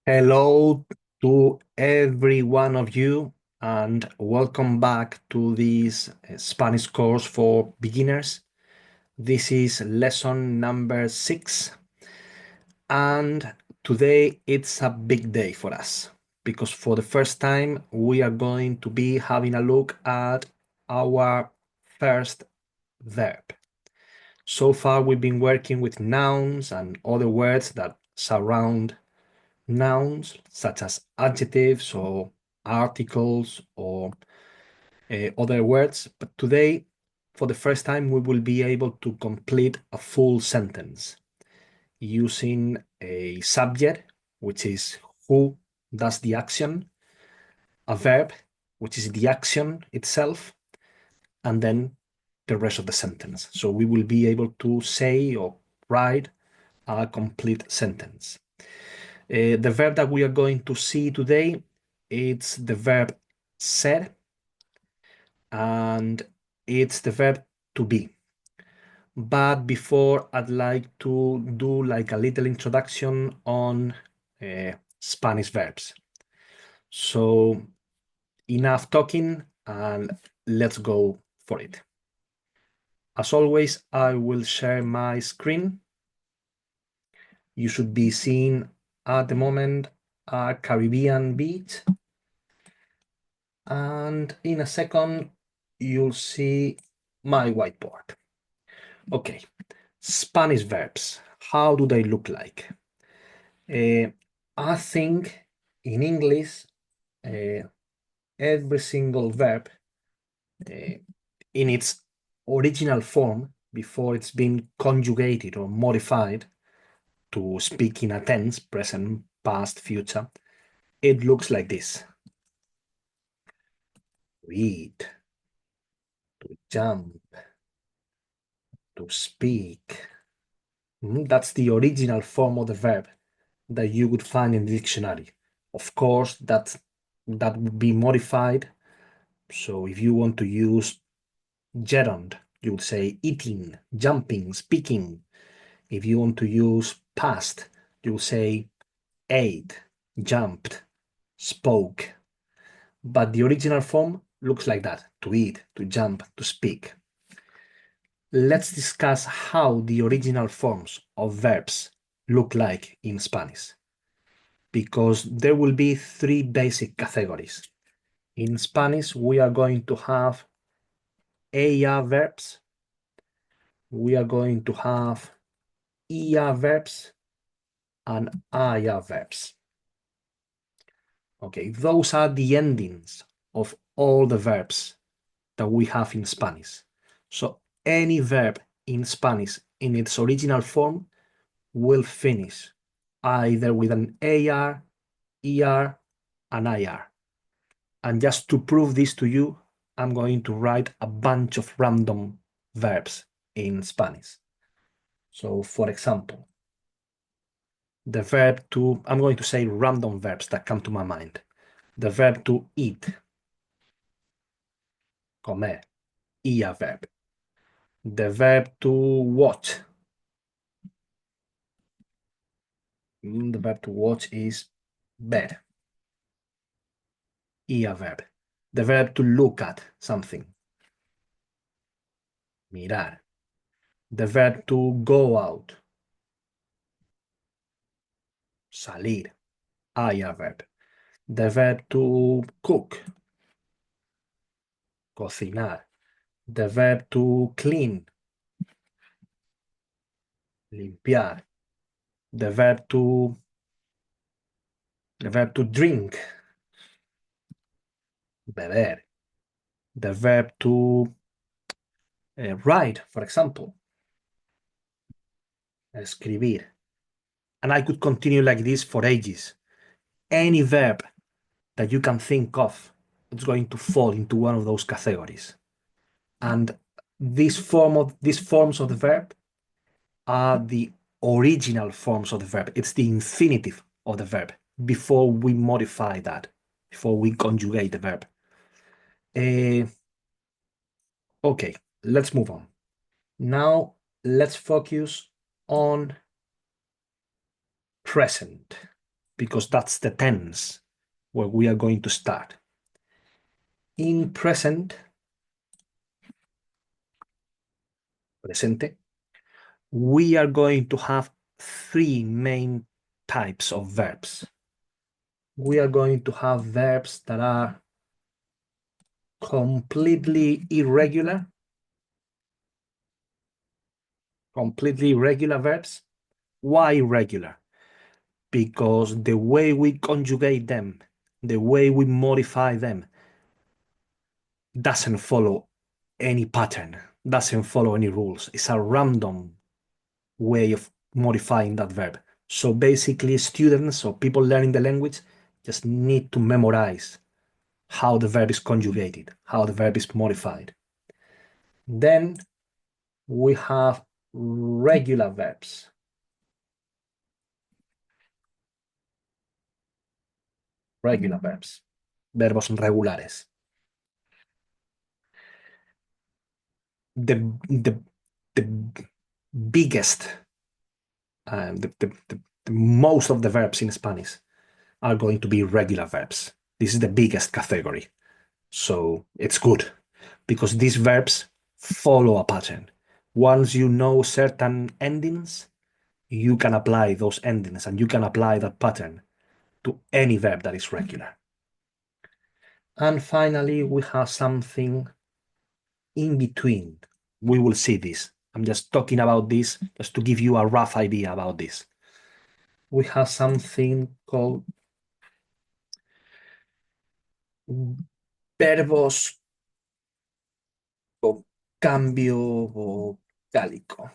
Hello to every one of you, and welcome back to this Spanish course for beginners. This is lesson number 6, and today it's a big day for us because for the first time we are going to be having a look at our first verb. So far, we've been working with nouns and other words that surround nouns such as adjectives or articles or other words. But today, for the first time, we will be able to complete a full sentence using a subject, which is who does the action, a verb, which is the action itself, and then the rest of the sentence. So we will be able to say or write a complete sentence. The verb that we are going to see today, it's the verb ser, and it's the verb to be. But before, I'd like to do like a little introduction on Spanish verbs. So enough talking and let's go for it. As always, I will share my screen. You should be seeing at the moment a Caribbean beach. And in a second, you'll see my whiteboard. Okay, Spanish verbs. How do they look like? I think in English, every single verb in its original form, before it's been conjugated or modified to speak in a tense, present, past, future, it looks like this. To eat, to jump, to speak. That's the original form of the verb that you would find in the dictionary. Of course, that would be modified. So if you want to use gerund, you would say eating, jumping, speaking. If you want to use past, you will say ate, jumped, spoke. But the original form looks like that: to eat, to jump, to speak. Let's discuss how the original forms of verbs look like in Spanish, because there will be three basic categories. In Spanish, we are going to have ER verbs, we are going to have ER verbs, and IR verbs. Okay, those are the endings of all the verbs that we have in Spanish. So any verb in Spanish in its original form will finish either with an AR, ER, and IR. And just to prove this to you, I'm going to write a bunch of random verbs in Spanish. So for example, the verb to, I'm going to say random verbs that come to my mind. The verb to eat, comer, ia verb. The verb to watch. The verb to watch is ver, ia verb. The verb to look at something, mirar. The verb to go out, salir, ia verb. The verb to cook, cocinar. The verb to clean, limpiar. The verb to drink, beber. The verb to write, for example, escribir. And I could continue like this for ages. Any verb that you can think of, it's going to fall into one of those categories. And these forms of the verb are the original forms of the verb. It's the infinitive of the verb before we modify that, before we conjugate the verb. Okay, let's move on. Now let's focus on present. because that's the tense where we are going to start. In presente, we are going to have three main types of verbs. We are going to have verbs that are completely irregular verbs. Why irregular? Because the way we conjugate them, the way we modify them, doesn't follow any pattern, doesn't follow any rules. It's a random way of modifying that verb. So basically, students or people learning the language just need to memorize how the verb is conjugated, how the verb is modified. Then we have regular verbs. Regular verbs. Verbos regulares. The biggest, the most of the verbs in Spanish are going to be regular verbs. This is the biggest category. So it's good because these verbs follow a pattern. Once you know certain endings, you can apply those endings and you can apply that pattern to any verb that is regular. And finally, we have something in between. We will see this. I'm just talking about this just to give you a rough idea about this. We have something called verbos o cambio vocálico.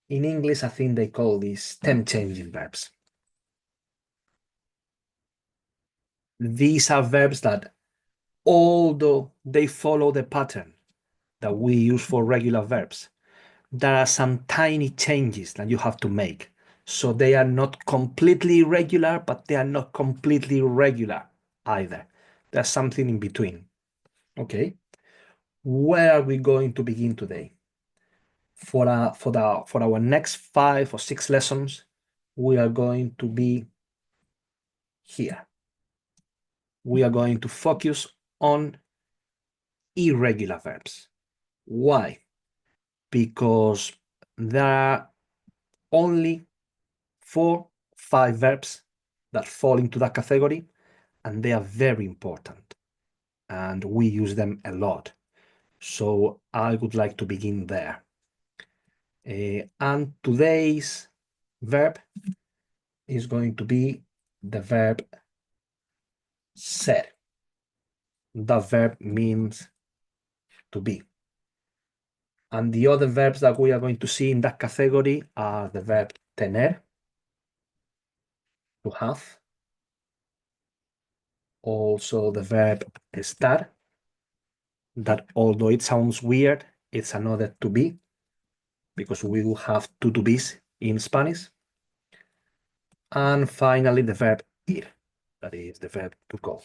In English, I think they call these tense-changing verbs. These are verbs that, although they follow the pattern that we use for regular verbs, there are some tiny changes that you have to make. So they are not completely irregular, but they are not completely regular either. There's something in between. Okay. Where are we going to begin today? For our next 5 or 6 lessons, we are going to be here. We are going to focus on irregular verbs. Why? Because there are only 4, 5 verbs that fall into that category, and they are very important, and we use them a lot. So I would like to begin there. And today's verb is going to be the verb ser. That verb means to be. And the other verbs that we are going to see in that category are the verb tener, to have, also the verb estar, that although it sounds weird, it's another to be, because we will have two to be's in Spanish. And finally, the verb ir, that is the verb to go.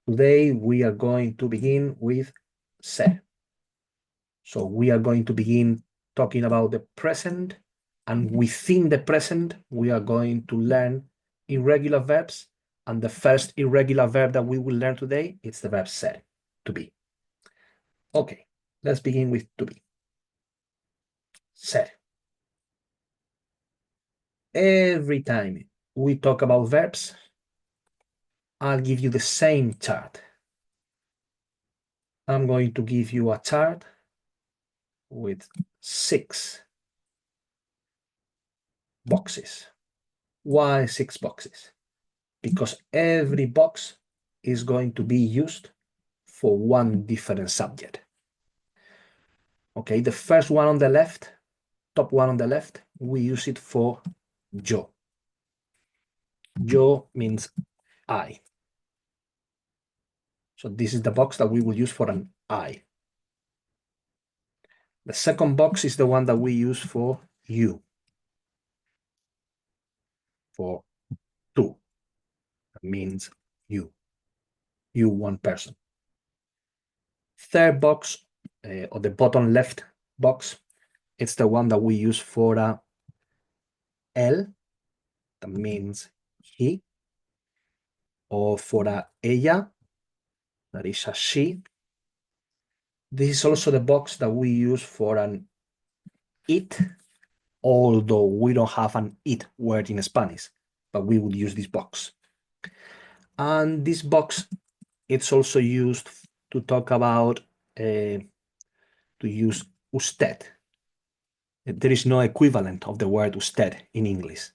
Today, we are going to begin with ser. So we are going to begin talking about the present, and within the present, we are going to learn irregular verbs. And the first irregular verb that we will learn today, it's the verb ser, to be. Okay, let's begin with to be. Ser. Every time we talk about verbs, I'll give you the same chart. I'm going to give you a chart with 6 boxes. Why 6 boxes? Because every box is going to be used for one different subject. Okay, the first one on the left, top one on the left, we use it for yo. Yo means I. So this is the box that we will use for an I. The second box is the one that we use for you, for tú. That means you, one person. Third box, or the bottom left box, it's the one that we use for él. That means he, or for a ella, that is a she. This is also the box that we use for an it, although we don't have an it word in Spanish, but we would use this box. And this box, it's also used to talk about, to use usted. There is no equivalent of the word usted in English,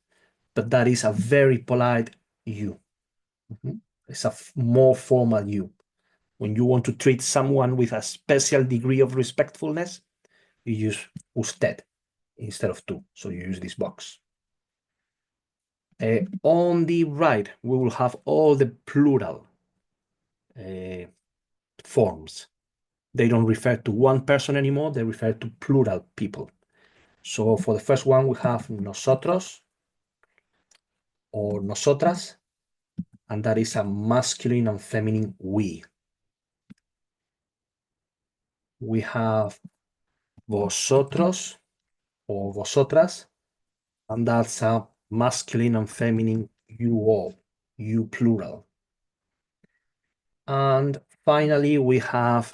but that is a very polite you. Mhm. It's a more formal you. When you want to treat someone with a special degree of respectfulness, you use usted instead of tú. So you use this box. On the right, we will have all the plural forms. They don't refer to one person anymore, they refer to plural people. So for the first one, we have nosotros or nosotras, and that is a masculine and feminine we. We have vosotros or vosotras, and that's a masculine and feminine you all, you plural. And finally, we have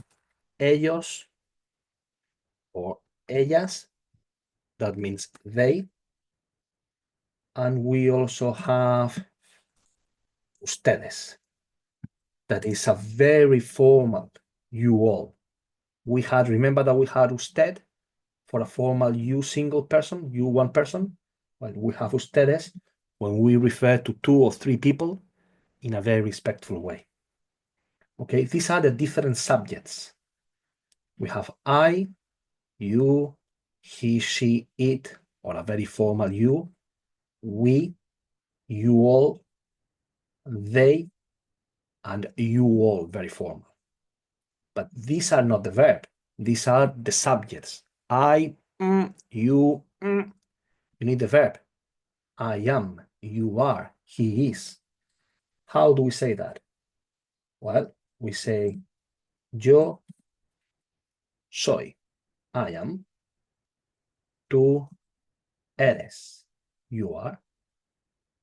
ellos or ellas, that means they. And we also have ustedes, that is a very formal you all. Remember that we had usted for a formal you single person, you one person. Well, we have ustedes when we refer to two or three people in a very respectful way. Okay, these are the different subjects. We have I, you, he, she, it, or a very formal you, we, you all, they, and you all, very formal. But these are not the verb. These are the subjects. I, you, you need the verb. I am, you are, he is. How do we say that? Well, we say yo soy, I am. Tú eres, you are.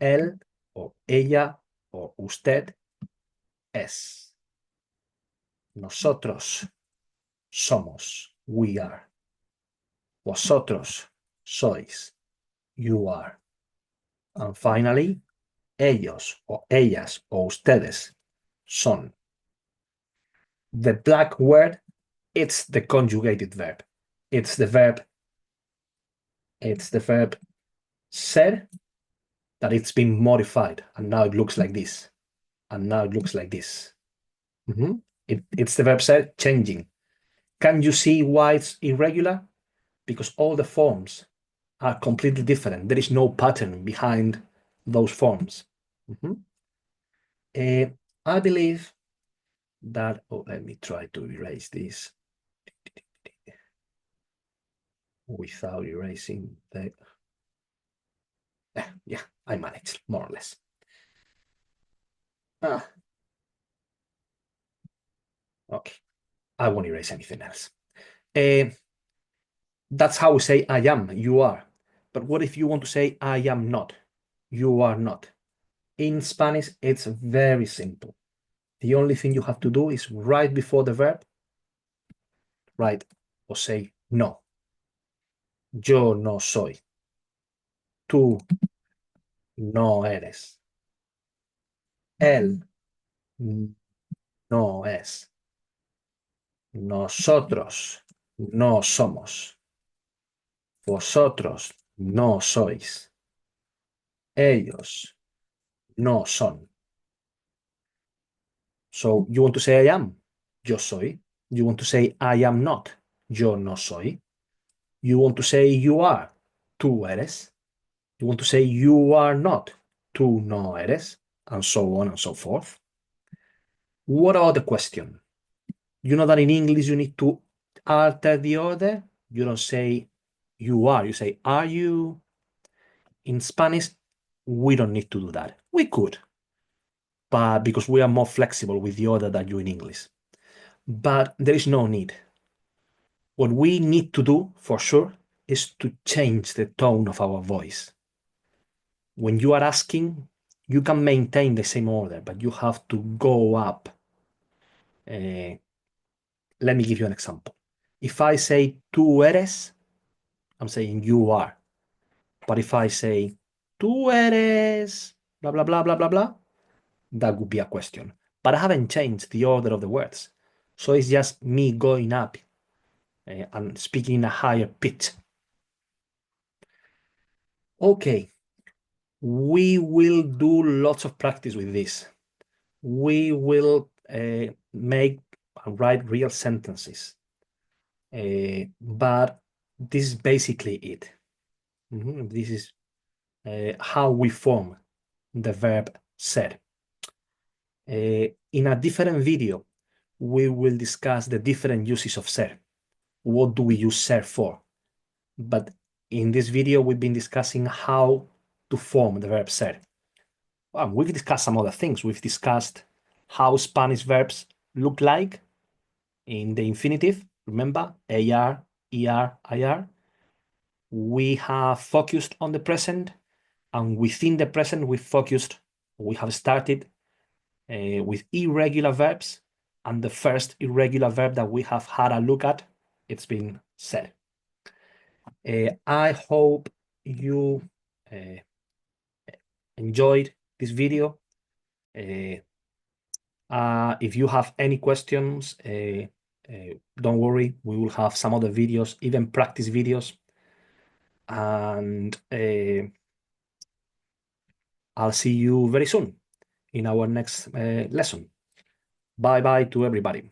Él o ella o usted es. Nosotros somos, we are. Vosotros sois, you are. And finally, ellos o ellas o ustedes son. The black word, it's the conjugated verb. It's the verb ser, that it's been modified, and now it looks like this. And now it looks like this. It's the verb ser changing. Can you see why it's irregular? Because all the forms are completely different. There is no pattern behind those forms. I believe that, let me try to erase this without erasing the, yeah, I managed, more or less. Okay, I won't erase anything else. That's how we say I am, you are. But what if you want to say I am not, you are not? In Spanish, it's very simple. The only thing you have to do is right before the verb, write or say no. Yo no soy. Tú no eres. Él no es. Nosotros no somos. Vosotros no sois. Ellos no son. So you want to say I am? Yo soy. You want to say I am not? Yo no soy. You want to say you are? Tú eres. You want to say you are not? Tú no eres. And so on and so forth. What about the question? You know that in English you need to alter the order. You don't say you are, you say are you. In Spanish, we don't need to do that. We could, but because we are more flexible with the order than you in English. But there is no need. What we need to do, for sure, is to change the tone of our voice. When you are asking, you can maintain the same order, but you have to go up. Let me give you an example. If I say tú eres, I'm saying you are. But if I say tú eres, blah, blah, blah, blah, blah, blah, that would be a question. But I haven't changed the order of the words. So it's just me going up and speaking in a higher pitch. Okay, we will do lots of practice with this. We will make and write real sentences. But this is basically it. This is how we form the verb ser. In a different video, we will discuss the different uses of ser. What do we use ser for? But in this video, we've been discussing how to form the verb ser. Well, we've discussed some other things. We've discussed how Spanish verbs look like in the infinitive. Remember, AR, ER, IR. We have focused on the present, and within the present, we have started with irregular verbs, and the first irregular verb that we have had a look at, it's been said. I hope you enjoyed this video. If you have any questions, don't worry, we will have some other videos, even practice videos. And I'll see you very soon in our next lesson. Bye bye to everybody.